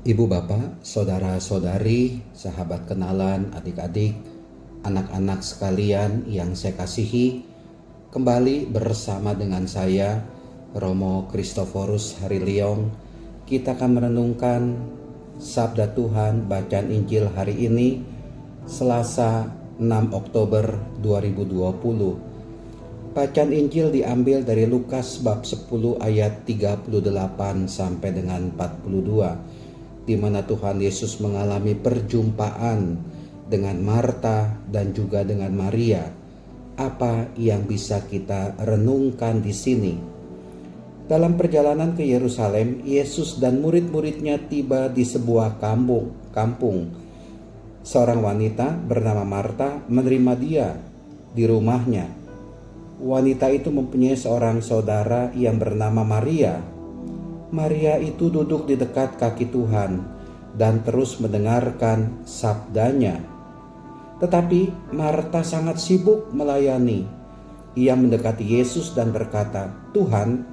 Ibu bapak, saudara-saudari, sahabat kenalan, adik-adik, anak-anak sekalian yang saya kasihi, kembali bersama dengan saya, Romo Kristoforus Hariliong. Kita akan merenungkan Sabda Tuhan bacaan Injil hari ini, Selasa 6 Oktober 2020. Bacaan Injil diambil dari Lukas bab 10 ayat 38 sampai dengan 42. Di mana Tuhan Yesus mengalami perjumpaan dengan Marta dan juga dengan Maria. Apa yang bisa kita renungkan di sini? Dalam perjalanan ke Yerusalem, Yesus dan murid-muridnya tiba di sebuah kampung. Seorang wanita bernama Marta menerima dia di rumahnya. Wanita itu mempunyai seorang saudara yang bernama Maria. Maria itu duduk di dekat kaki Tuhan dan terus mendengarkan sabdanya. Tetapi Marta sangat sibuk melayani. Ia mendekati Yesus dan berkata, "Tuhan,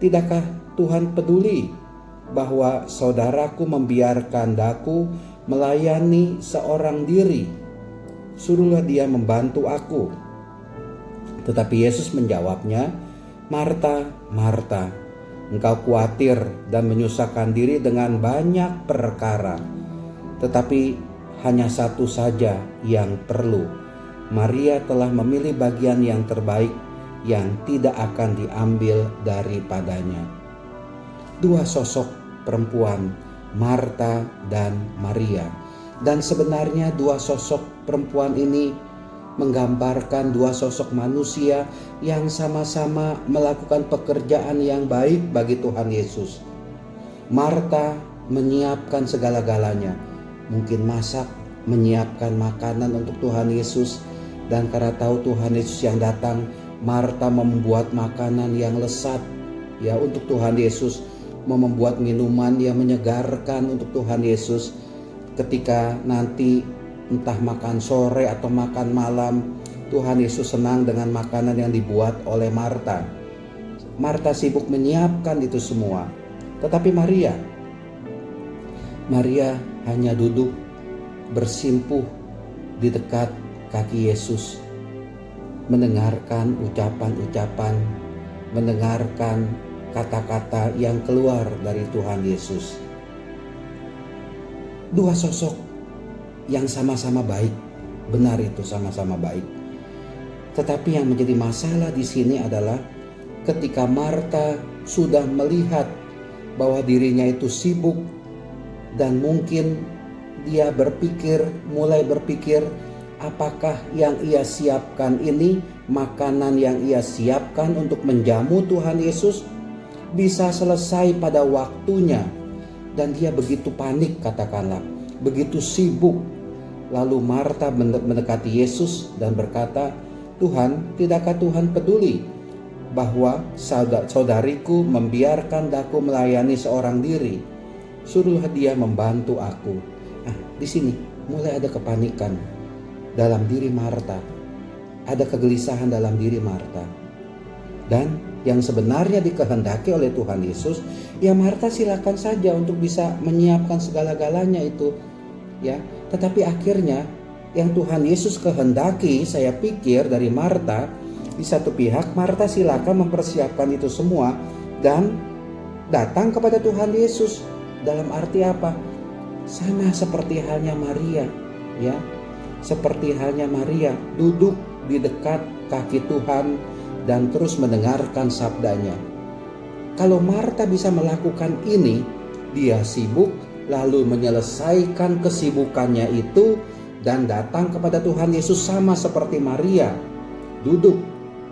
tidakkah Tuhan peduli bahwa saudaraku membiarkan daku melayani seorang diri? Suruhlah dia membantu aku." Tetapi Yesus menjawabnya, "Marta, Marta, engkau khawatir dan menyusahkan diri dengan banyak perkara, tetapi hanya satu saja yang perlu. Maria telah memilih bagian yang terbaik yang tidak akan diambil daripadanya." Dua sosok perempuan, Marta dan Maria. Dan sebenarnya dua sosok perempuan ini menggambarkan dua sosok manusia yang sama-sama melakukan pekerjaan yang baik bagi Tuhan Yesus. Marta menyiapkan segala-galanya, mungkin masak, menyiapkan makanan untuk Tuhan Yesus, dan karena tahu Tuhan Yesus yang datang, Marta membuat makanan yang lezat ya untuk Tuhan Yesus, membuat minuman yang menyegarkan untuk Tuhan Yesus. Ketika nanti entah makan sore atau makan malam, Tuhan Yesus senang dengan makanan yang dibuat oleh Marta. Marta sibuk menyiapkan itu semua. Tetapi Maria hanya duduk bersimpuh di dekat kaki Yesus, mendengarkan ucapan-ucapan, mendengarkan kata-kata yang keluar dari Tuhan Yesus. Dua sosok yang sama-sama baik, benar itu sama-sama baik. Tetapi yang menjadi masalah di sini adalah ketika Marta sudah melihat bahwa dirinya itu sibuk dan mungkin dia mulai berpikir apakah yang ia siapkan ini, makanan yang ia siapkan untuk menjamu Tuhan Yesus bisa selesai pada waktunya, dan dia begitu panik, katakanlah, begitu sibuk. Lalu Marta mendekati Yesus dan berkata, "Tuhan, tidakkah Tuhan peduli bahwa saudariku membiarkan daku melayani seorang diri? Suruhlah dia membantu aku." Nah, di sini mulai ada kepanikan dalam diri Marta. Ada kegelisahan dalam diri Marta. Dan yang sebenarnya dikehendaki oleh Tuhan Yesus, ya Marta silakan saja untuk bisa menyiapkan segala-galanya itu, ya. Tetapi akhirnya yang Tuhan Yesus kehendaki, saya pikir dari Marta, di satu pihak Marta silakan mempersiapkan itu semua dan datang kepada Tuhan Yesus. Dalam arti apa? Sama seperti halnya Maria, ya. Seperti halnya Maria duduk di dekat kaki Tuhan dan terus mendengarkan sabdanya. Kalau Marta bisa melakukan ini, dia sibuk lalu menyelesaikan kesibukannya itu dan datang kepada Tuhan Yesus sama seperti Maria, duduk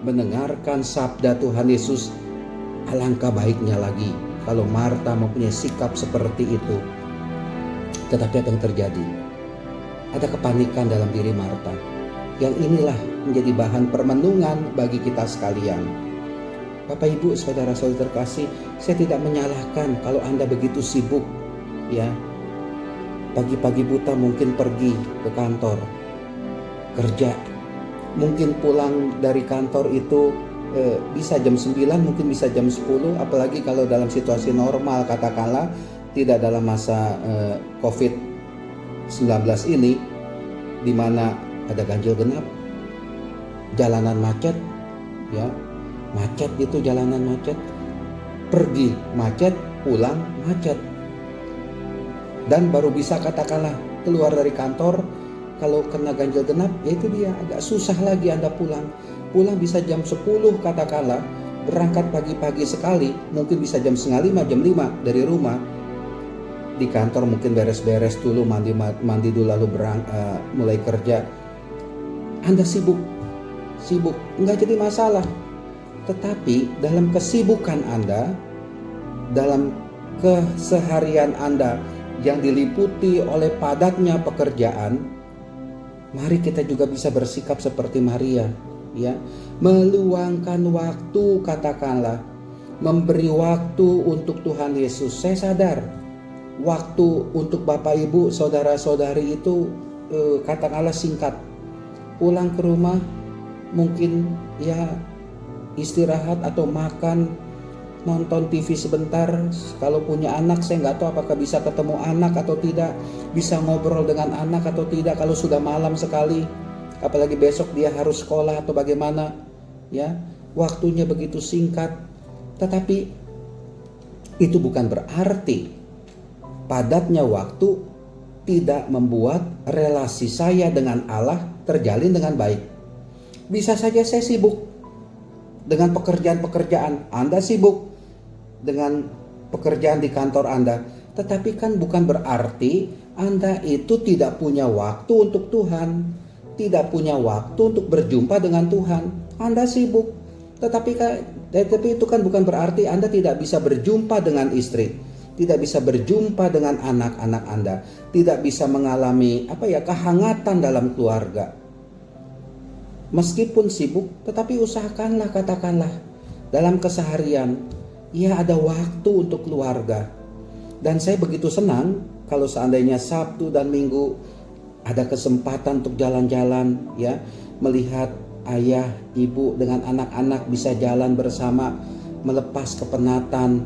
mendengarkan sabda Tuhan Yesus. Alangkah baiknya lagi kalau Marta mempunyai sikap seperti itu. Tetapi apa yang terjadi? Ada kepanikan dalam diri Marta. Yang inilah menjadi bahan permenungan bagi kita sekalian. Bapak, Ibu, saudara-saudara terkasih, saya tidak menyalahkan kalau Anda begitu sibuk, ya. Pagi-pagi buta mungkin pergi ke kantor kerja, mungkin pulang dari kantor itu bisa jam 9, mungkin bisa jam 10, apalagi kalau dalam situasi normal katakanlah tidak dalam masa COVID-19 ini, di mana ada ganjil genap, jalanan macet, ya, macet itu jalanan macet, pergi macet, pulang macet, dan baru bisa katakanlah keluar dari kantor kalau kena ganjil genap, yaitu dia agak susah lagi Anda pulang bisa jam 10 katakanlah, berangkat pagi-pagi sekali, mungkin bisa jam setengah 5, jam 5 dari rumah. Di kantor mungkin beres-beres dulu, mandi dulu lalu mulai kerja. Anda sibuk, enggak jadi masalah. Tetapi dalam kesibukan Anda, dalam keseharian Anda yang diliputi oleh padatnya pekerjaan, mari kita juga bisa bersikap seperti Maria, ya, meluangkan waktu, katakanlah, memberi waktu untuk Tuhan Yesus. Saya sadar waktu untuk Bapak Ibu, saudara-saudari itu katakanlah singkat. Pulang ke rumah mungkin ya istirahat atau makan, nonton TV sebentar. Kalau punya anak, saya nggak tahu apakah bisa ketemu anak atau tidak, bisa ngobrol dengan anak atau tidak kalau sudah malam sekali, apalagi besok dia harus sekolah atau bagaimana, ya, waktunya begitu singkat. Tetapi itu bukan berarti padatnya waktu tidak membuat relasi saya dengan Allah terjalin dengan baik. Bisa saja saya sibuk dengan pekerjaan-pekerjaan, Anda sibuk dengan pekerjaan di kantor Anda, tetapi kan bukan berarti Anda itu tidak punya waktu untuk Tuhan, tidak punya waktu untuk berjumpa dengan Tuhan. Anda sibuk, tetapi itu kan bukan berarti Anda tidak bisa berjumpa dengan istri, tidak bisa berjumpa dengan anak-anak Anda, tidak bisa mengalami kehangatan dalam keluarga. Meskipun sibuk, tetapi usahakanlah, katakanlah, dalam keseharian, ya ada waktu untuk keluarga. Dan saya begitu senang kalau seandainya Sabtu dan Minggu ada kesempatan untuk jalan-jalan, ya, melihat ayah, ibu dengan anak-anak bisa jalan bersama, melepas kepenatan.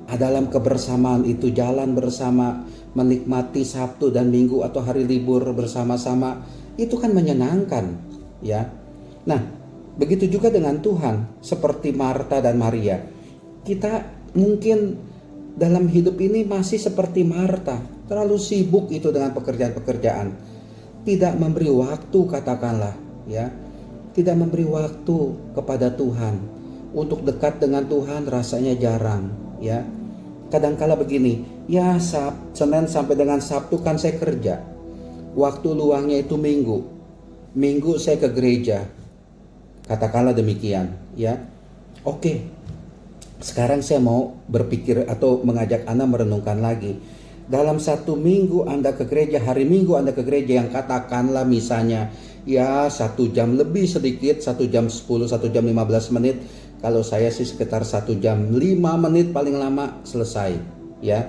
Dalam kebersamaan itu jalan bersama, menikmati Sabtu dan Minggu atau hari libur bersama-sama, itu kan menyenangkan, ya. Nah, begitu juga dengan Tuhan, seperti Marta dan Maria. Kita mungkin dalam hidup ini masih seperti Marta, terlalu sibuk itu dengan pekerjaan-pekerjaan, tidak memberi waktu, katakanlah, ya, tidak memberi waktu kepada Tuhan. Untuk dekat dengan Tuhan rasanya jarang, ya. Kadangkala begini, ya, Senin sampai dengan Sabtu kan saya kerja, waktu luangnya itu Minggu saya ke gereja, katakanlah demikian, ya. Oke, sekarang saya mau berpikir atau mengajak Anda merenungkan lagi. Dalam satu minggu Anda ke gereja, hari Minggu Anda ke gereja yang katakanlah misalnya ya 1 jam lebih sedikit, 1 jam 10, 1 jam 15 menit. Kalau saya sih sekitar 1 jam 5 menit paling lama selesai, ya.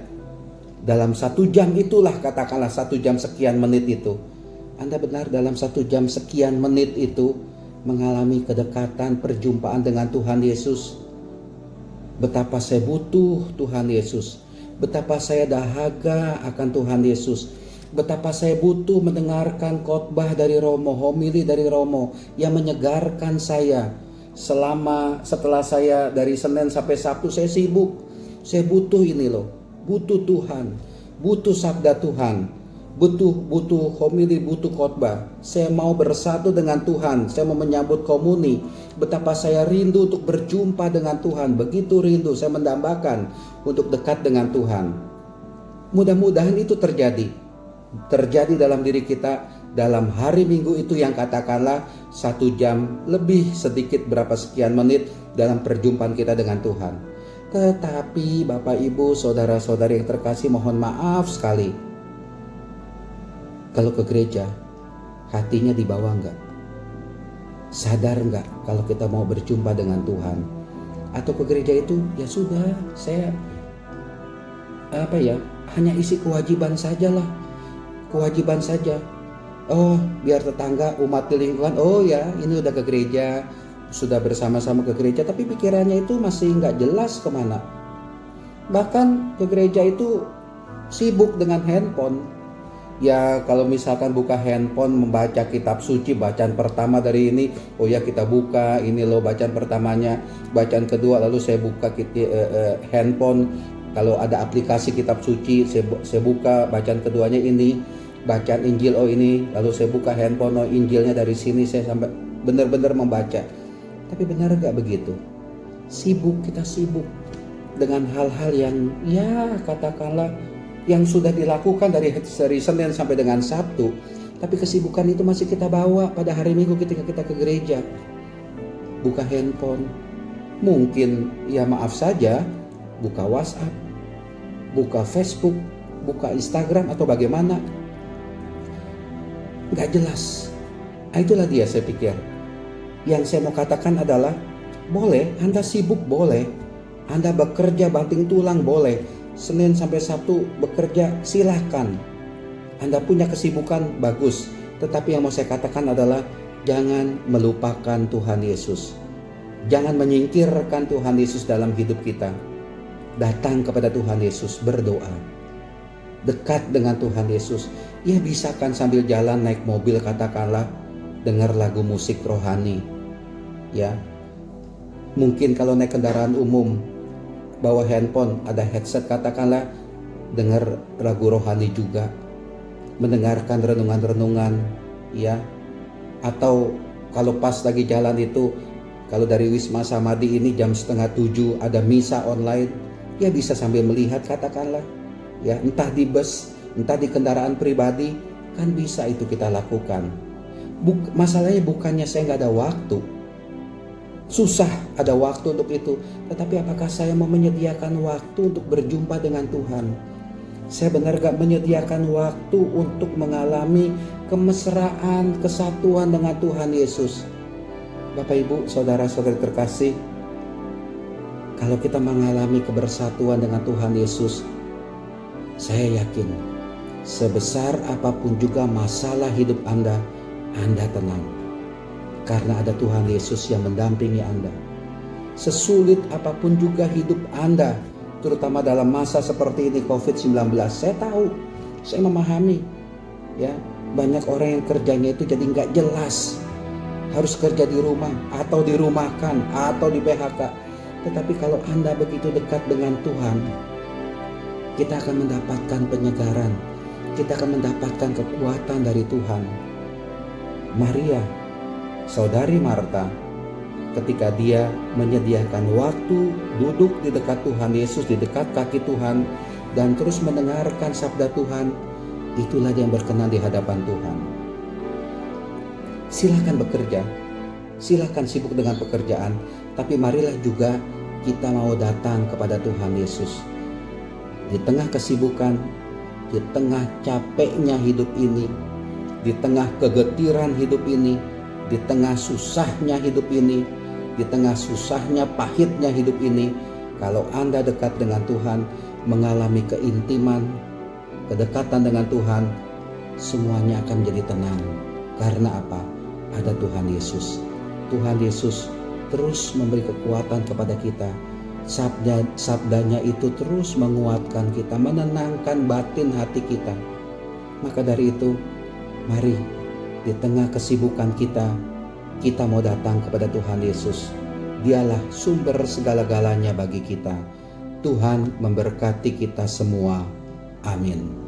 Dalam 1 jam itulah, katakanlah 1 jam sekian menit itu, Anda benar dalam 1 jam sekian menit itu mengalami kedekatan, perjumpaan dengan Tuhan Yesus. Betapa saya butuh Tuhan Yesus, betapa saya dahaga akan Tuhan Yesus, betapa saya butuh mendengarkan khotbah dari Romo, homili dari Romo yang menyegarkan saya. Setelah saya dari Senin sampai Sabtu saya sibuk, saya butuh ini loh, butuh Tuhan, butuh sabda Tuhan, butuh homili, butuh khotbah. Saya mau bersatu dengan Tuhan, saya mau menyambut komuni. Betapa saya rindu untuk berjumpa dengan Tuhan, begitu rindu saya mendambakan untuk dekat dengan Tuhan. Mudah-mudahan itu terjadi dalam diri kita dalam hari Minggu itu yang katakanlah 1 jam lebih sedikit berapa sekian menit dalam perjumpaan kita dengan Tuhan. Tetapi Bapak Ibu, saudara-saudari yang terkasih, mohon maaf sekali, kalau ke gereja hatinya dibawa enggak? Sadar enggak kalau kita mau berjumpa dengan Tuhan? Atau ke gereja itu ya sudah, saya hanya isi kewajiban sajalah, kewajiban saja. Oh, biar tetangga, umat di lingkungan, oh ya ini udah ke gereja, sudah bersama-sama ke gereja, tapi pikirannya itu masih nggak jelas kemana. Bahkan ke gereja itu sibuk dengan handphone. Ya kalau misalkan buka handphone membaca kitab suci, bacaan pertama dari ini, oh ya kita buka, ini loh bacaan pertamanya, bacaan kedua, lalu saya buka handphone, kalau ada aplikasi kitab suci saya buka, bacaan keduanya ini, bacaan Injil, oh ini, lalu saya buka handphone, oh Injilnya dari sini, saya sampai benar-benar membaca. Tapi benar gak begitu? Kita sibuk dengan hal-hal yang ya katakanlah yang sudah dilakukan dari Senin sampai dengan Sabtu, tapi kesibukan itu masih kita bawa pada hari Minggu ketika kita ke gereja. Buka handphone, mungkin ya maaf saja, buka WhatsApp, buka Facebook, buka Instagram atau bagaimana, gak jelas. Itulah dia, saya pikir yang saya mau katakan adalah, boleh Anda sibuk, boleh Anda bekerja banting tulang, boleh Senin sampai Sabtu bekerja, silahkan. Anda punya kesibukan, bagus. Tetapi yang mau saya katakan adalah jangan melupakan Tuhan Yesus. Jangan menyingkirkan Tuhan Yesus dalam hidup kita. Datang kepada Tuhan Yesus, berdoa. Dekat dengan Tuhan Yesus. Ya bisa kan sambil jalan naik mobil katakanlah, dengar lagu musik rohani. Ya, mungkin kalau naik kendaraan umum, bawa handphone, ada headset katakanlah, dengar lagu rohani juga, mendengarkan renungan-renungan, ya. Atau kalau pas lagi jalan itu, kalau dari Wisma Samadhi ini jam 6:30 ada misa online, ya bisa sambil melihat katakanlah, ya entah di bus, entah di kendaraan pribadi, kan bisa itu kita lakukan. Masalahnya bukannya saya nggak ada waktu. Susah ada waktu untuk itu, tetapi apakah saya mau menyediakan waktu untuk berjumpa dengan Tuhan? Saya benar gak menyediakan waktu untuk mengalami kemesraan, kesatuan dengan Tuhan Yesus? Bapak Ibu, saudara-saudari terkasih, kalau kita mengalami kebersatuan dengan Tuhan Yesus, saya yakin sebesar apapun juga masalah hidup Anda tenang. Karena ada Tuhan Yesus yang mendampingi Anda. Sesulit apapun juga hidup Anda, terutama dalam masa seperti ini COVID-19, saya tahu, saya memahami, ya banyak orang yang kerjanya itu jadi nggak jelas, harus kerja di rumah atau dirumahkan atau di PHK. Tetapi kalau Anda begitu dekat dengan Tuhan, kita akan mendapatkan penyegaran, kita akan mendapatkan kekuatan dari Tuhan. Maria, Saudari Marta, ketika dia menyediakan waktu duduk di dekat Tuhan Yesus, di dekat kaki Tuhan, dan terus mendengarkan sabda Tuhan, itulah yang berkenan di hadapan Tuhan. Silakan bekerja, silakan sibuk dengan pekerjaan, tapi marilah juga kita mau datang kepada Tuhan Yesus. Di tengah kesibukan, di tengah capeknya hidup ini, di tengah kegetiran hidup ini, di tengah susahnya hidup ini, di tengah susahnya pahitnya hidup ini, kalau Anda dekat dengan Tuhan, mengalami keintiman, kedekatan dengan Tuhan, semuanya akan menjadi tenang. Karena apa? Ada Tuhan Yesus. Tuhan Yesus terus memberi kekuatan kepada kita. Sabdanya itu terus menguatkan kita, menenangkan batin hati kita. Maka dari itu, mari di tengah kesibukan kita mau datang kepada Tuhan Yesus. Dialah sumber segala-galanya bagi kita. Tuhan memberkati kita semua. Amin.